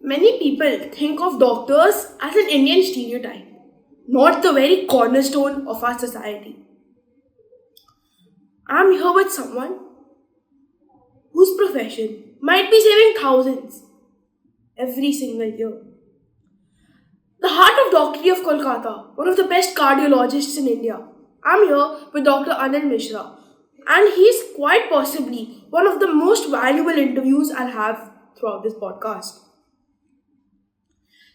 Many people think of doctors as an Indian stereotype, not the very cornerstone of our society. I'm here with someone whose profession might be saving thousands every single year. The Heart of Doctor of Kolkata, one of the best cardiologists in India. I'm here with Dr. Anil Mishra, and he's quite possibly one of the most valuable interviews I'll have throughout this podcast.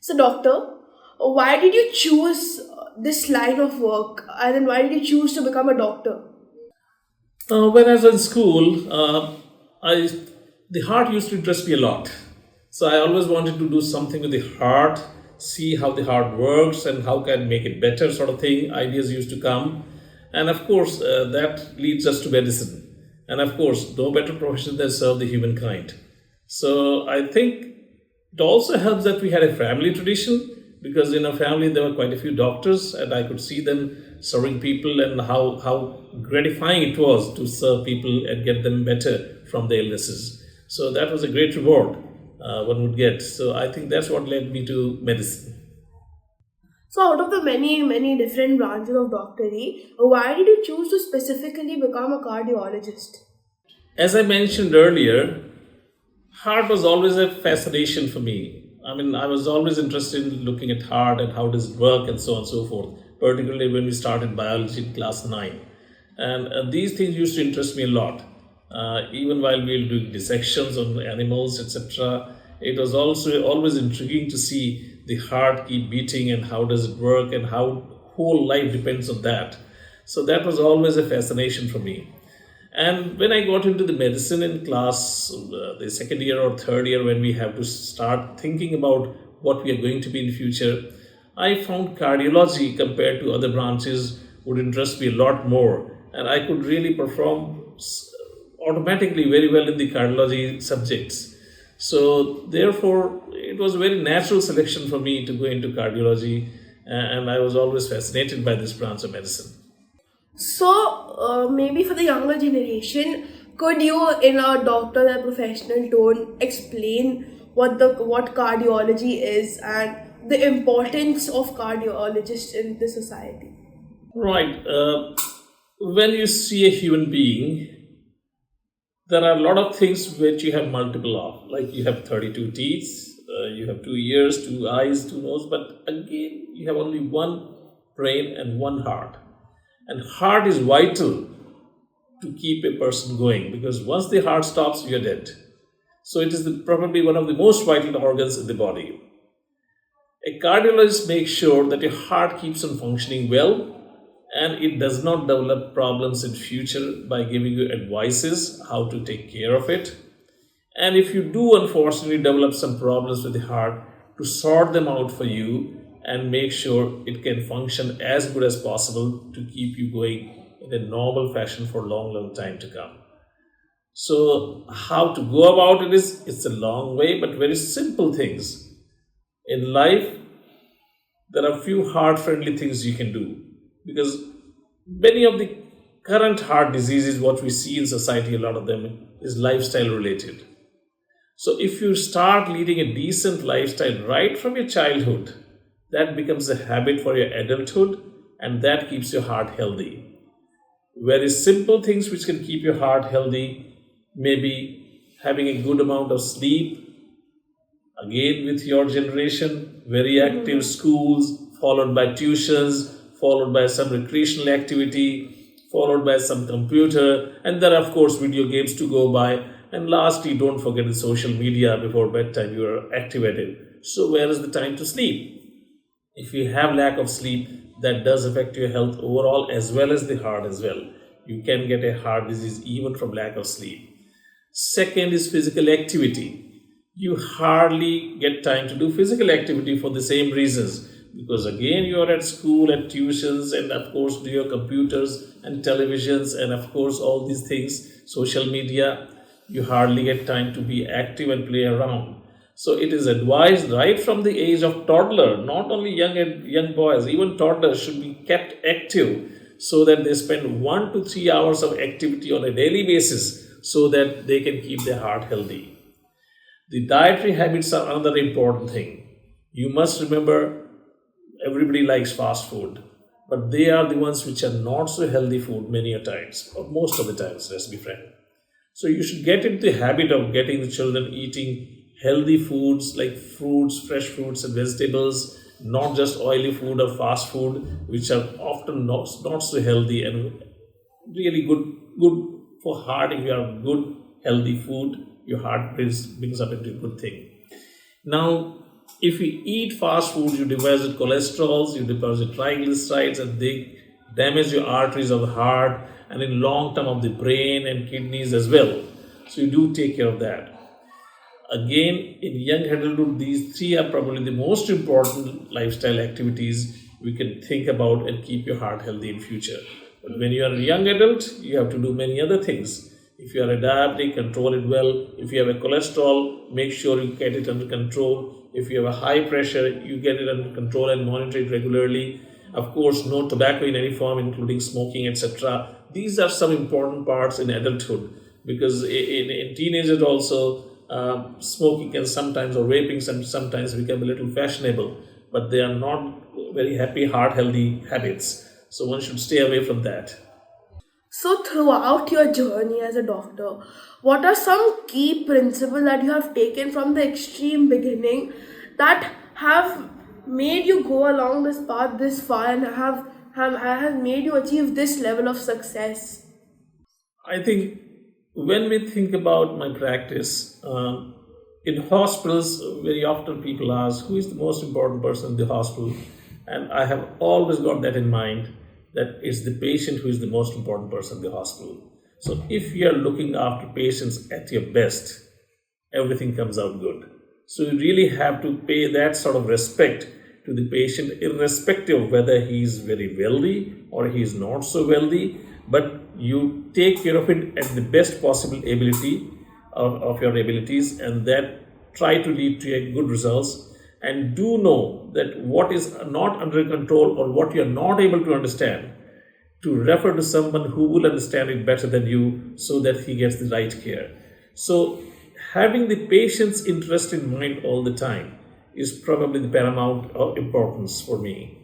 So, doctor, why did you choose this line of work? And then why did you choose to become a doctor? When I was in school, I the heart used to interest me a lot. So I always wanted to do something with the heart, see how the heart works and how can make it better, sort of thing. Ideas used to come, and of course that leads us to medicine. And of course, no better profession than serve the humankind. So I think it also helps that we had a family tradition because in our family there were quite a few doctors and I could see them serving people and how gratifying it was to serve people and get them better from their illnesses. So that was a great reward one would get. So I think that's what led me to medicine. So, out of the many different branches of doctory, why did you choose to specifically become a cardiologist? As I mentioned earlier, heart was always a fascination for me. I mean, I was always interested in looking at heart and how does it work and so on and so forth, particularly when we started biology in class 9. And these things used to interest me a lot. Even while we were doing dissections on animals, etc., it was also always intriguing to see the heart keep beating and how does it work and how whole life depends on that. So that was always a fascination for me. And when I got into the medicine in class, the second year or third year, when we have to start thinking about what we are going to be in the future, I found cardiology compared to other branches would interest me a lot more. And I could really perform automatically very well in the cardiology subjects. So therefore, it was a very natural selection for me to go into cardiology. And I was always fascinated by this branch of medicine. So, maybe for the younger generation, could you, in a doctor and professional tone, explain what cardiology is and the importance of cardiologists in the society? Right. When you see a human being, there are a lot of things which you have multiple of. Like you have 32 teeth, you have 2 ears, 2 eyes, 2 nose, but again, you have only one brain and one heart. And heart is vital to keep a person going because once the heart stops, you're dead. So it is probably one of the most vital organs in the body. A cardiologist makes sure that your heart keeps on functioning well and it does not develop problems in future by giving you advices how to take care of it. And if you do unfortunately develop some problems with the heart, to sort them out for you and make sure it can function as good as possible to keep you going in a normal fashion for a long time to come. So how to go about it is, it's a long way, but very simple things. In life, there are few heart-friendly things you can do because many of the current heart diseases, what we see in society, a lot of them is lifestyle related. So if you start leading a decent lifestyle right from your childhood, that becomes a habit for your adulthood and that keeps your heart healthy. Very simple things which can keep your heart healthy, maybe having a good amount of sleep, again with your generation, very active schools, followed by tuitions, followed by some recreational activity, followed by some computer, and then of course video games to go by. And lastly, don't forget the social media before bedtime you are activated. So where is the time to sleep? If you have lack of sleep, that does affect your health overall as well as the heart as well. You can get a heart disease even from lack of sleep. Second is physical activity. You hardly get time to do physical activity for the same reasons because again you are at school, at tuitions, and of course do your computers and televisions and of course all these things, social media. You hardly get time to be active and play around. So it is advised right from the age of toddler, not only young boys, even toddlers should be kept active so that they spend 1 to 3 hours of activity on a daily basis so that they can keep their heart healthy. The dietary habits are another important thing. You must remember everybody likes fast food, but they are the ones which are not so healthy food many a times, or most of the times, let's be frank. So you should get into the habit of getting the children eating healthy foods like fruits, fresh fruits and vegetables, not just oily food or fast food, which are often not so healthy and really good for heart. If you have good healthy food, your heart brings up into a good thing. Now, if you eat fast food, you deposit cholesterols, you deposit triglycerides, and they damage your arteries of the heart and in long term of the brain and kidneys as well. So you do take care of that. Again, in young adulthood, these three are probably the most important lifestyle activities we can think about and keep your heart healthy in future. But when you are a young adult, you have to do many other things. If you are a diabetic, control it well. If you have a cholesterol, make sure you get it under control. If you have a high pressure, you get it under control and monitor it regularly. Of course, no tobacco in any form, including smoking, etc. These are some important parts in adulthood, because in teenagers also, smoking can sometimes, or vaping sometimes become a little fashionable, but they are not very happy, heart healthy habits. So one should stay away from that. So, throughout your journey as a doctor, what are some key principles that you have taken from the extreme beginning that have made you go along this path this far and have made you achieve this level of success? I think when we think about my practice, in hospitals, very often people ask who is the most important person in the hospital, and I have always got that in mind, that it's the patient who is the most important person in the hospital. So if you are looking after patients at your best, everything comes out good. So you really have to pay that sort of respect to the patient, irrespective of whether he is very wealthy or he is not so wealthy, but you take care of it at the best possible ability of your abilities, and that try to lead to a good results. And do know that what is not under control or what you are not able to understand, to refer to someone who will understand it better than you, so that he gets the right care. So having the patient's interest in mind all the time is probably the paramount of importance for me.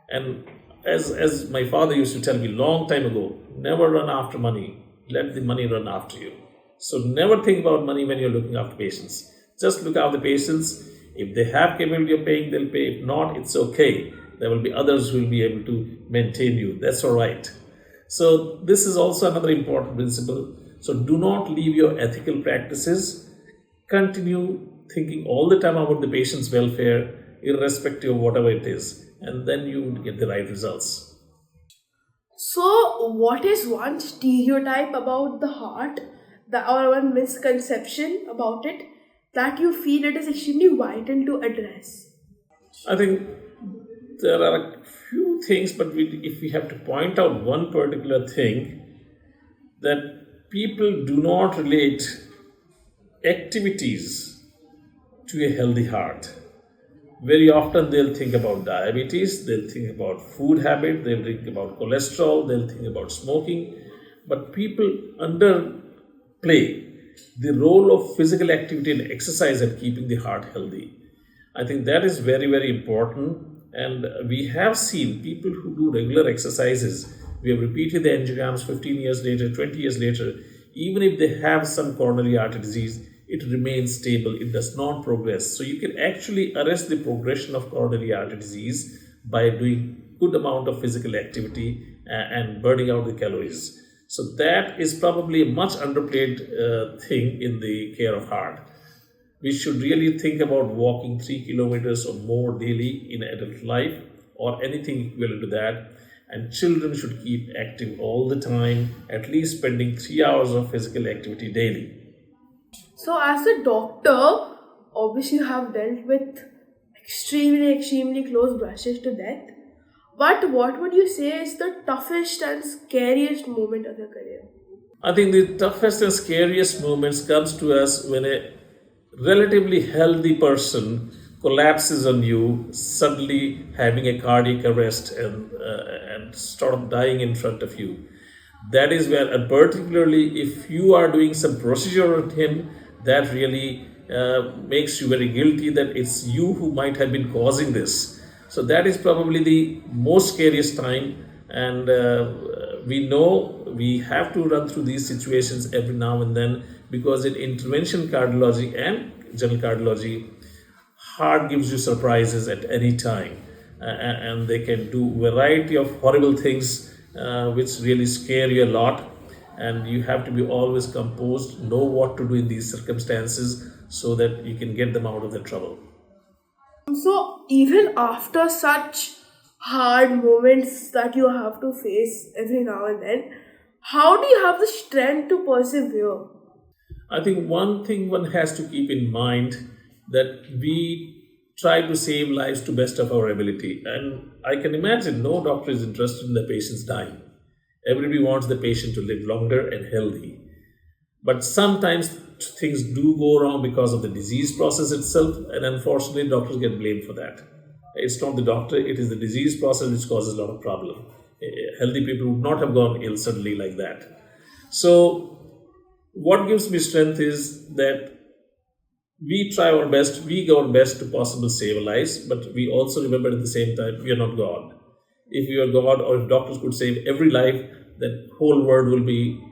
And as my father used to tell me long time ago, never run after money, let the money run after you. So never think about money when you're looking after patients. Just look after the patients. If they have capability of paying, they'll pay. If not, it's okay. There will be others who will be able to maintain you. That's all right. So this is also another important principle. So do not leave your ethical practices. Continue thinking all the time about the patient's welfare, irrespective of whatever it is, and then you will get the right results. So, what is one stereotype about the heart, or one misconception about it that you feel it is extremely vital to address? I think there are a few things, but if we have to point out one particular thing, that people do not relate activities to a healthy heart. Very often they'll think about diabetes, they'll think about food habit, they'll think about cholesterol, they'll think about smoking, but people underplay the role of physical activity and exercise and keeping the heart healthy. I think that is very, very important. And we have seen people who do regular exercises. We have repeated the angiograms 15 years later, 20 years later. Even if they have some coronary artery disease, it remains stable. It does not progress. So you can actually arrest the progression of coronary artery disease by doing good amount of physical activity and burning out the calories. So that is probably a much underplayed thing in the care of heart. We should really think about walking 3 kilometers or more daily in adult life, or anything equivalent to that. And children should keep active all the time, at least spending 3 hours of physical activity daily. So, as a doctor, obviously you have dealt with extremely close brushes to death. But what would you say is the toughest and scariest moment of your career? I think the toughest and scariest moments comes to us when a relatively healthy person collapses on you, suddenly having a cardiac arrest and sort of dying in front of you. That is where, and particularly if you are doing some procedure on him, that really makes you very guilty that it's you who might have been causing this. So that is probably the most scariest time, and we know we have to run through these situations every now and then, because in intervention cardiology and general cardiology, heart gives you surprises at any time, and they can do variety of horrible things which really scare you a lot, and you have to be always composed, know what to do in these circumstances so that you can get them out of the trouble. So, even after such hard moments that you have to face every now and then, how do you have the strength to persevere? I think one thing one has to keep in mind, that we try to save lives to best of our ability, and I can imagine no doctor is interested in the patient's dying. Everybody wants the patient to live longer and healthy. But sometimes things do go wrong because of the disease process itself, and unfortunately, doctors get blamed for that. It's not the doctor, it is the disease process which causes a lot of problem. Healthy people would not have gone ill suddenly like that. So, what gives me strength is that we try our best, we go our best to possibly save lives, but we also remember at the same time, we are not God. If we are God, or if doctors could save every life, then whole world will be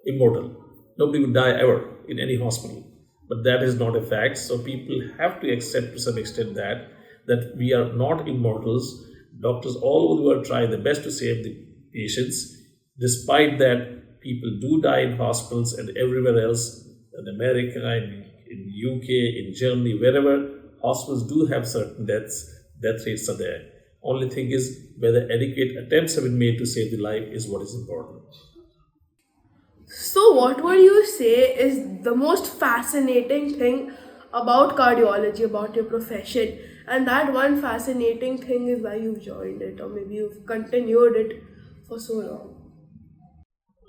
immortal. Nobody will die ever in any hospital. But that is not a fact. So people have to accept to some extent that we are not immortals. Doctors all over the world try their best to save the patients. Despite that, people do die in hospitals and everywhere else, in America, in UK, in Germany, wherever, hospitals do have certain death rates are there. Only thing is whether adequate attempts have been made to save the life is what is important. So, what would you say is the most fascinating thing about cardiology, about your profession? And that one fascinating thing is why you've joined it, or maybe you've continued it for so long.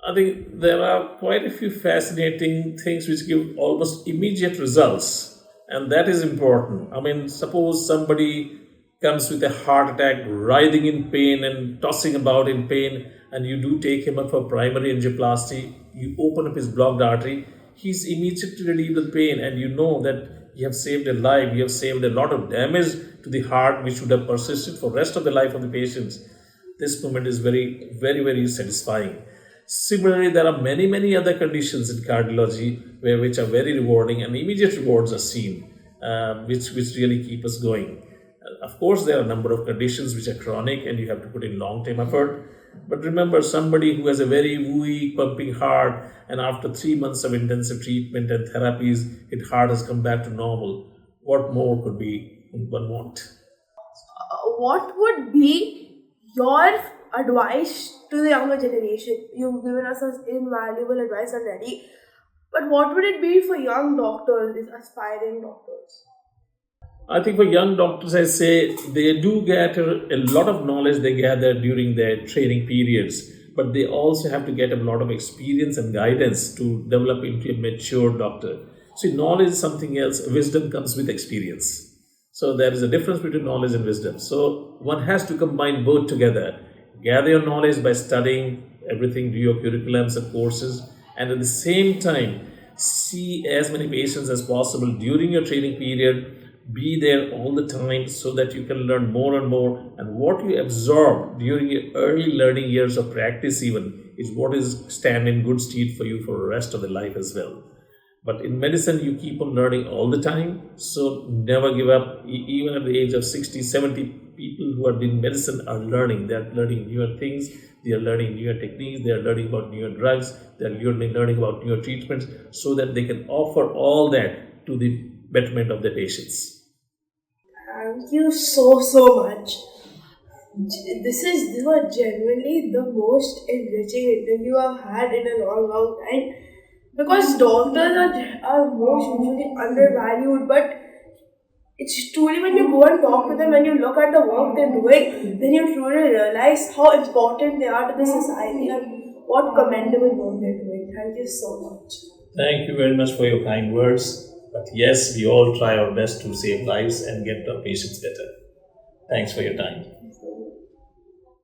I think there are quite a few fascinating things which give almost immediate results, and that is important. I mean, suppose somebody comes with a heart attack, writhing in pain and tossing about in pain, and you do take him up for primary angioplasty, you open up his blocked artery, he's immediately relieved of pain, and you know that you have saved a life, you have saved a lot of damage to the heart which would have persisted for rest of the life of the patients. This moment is very, very, very satisfying. Similarly, there are many, many other conditions in cardiology which are very rewarding, and immediate rewards are seen, which really keep us going. Of course, there are a number of conditions which are chronic and you have to put in long-term effort. But remember, somebody who has a very weak pumping heart, and after 3 months of intensive treatment and therapies, his heart has come back to normal. What more could one want? What would be your advice to the younger generation? You've given us some invaluable advice already, but what would it be for young doctors, these aspiring doctors? I think for young doctors, I say they do get a lot of knowledge they gather during their training periods, but they also have to get a lot of experience and guidance to develop into a mature doctor. See, knowledge is something else, wisdom comes with experience. So there is a difference between knowledge and wisdom. So one has to combine both together. Gather your knowledge by studying everything, do your curriculums and courses, and at the same time, see as many patients as possible during your training period. Be there all the time so that you can learn more and more, and what you absorb during your early learning years of practice even is what is stand in good stead for you for the rest of the life as well. But in medicine, you keep on learning all the time, so never give up. Even at the age of 60, 70, people who are doing medicine are learning. They are learning newer things, they are learning newer techniques, they are learning about newer drugs, they are learning about newer treatments, so that they can offer all that to the betterment of the patients. Thank you so much. This was genuinely the most enriching interview I've had in a long time, because doctors are most usually undervalued, but it's truly when you go and talk to them, when you look at the work they're doing, then you truly realize how important they are to the society and what commendable work they're doing. Thank you so much. Thank you very much for your kind words. But yes, we all try our best to save lives and get our patients better. Thanks for your time.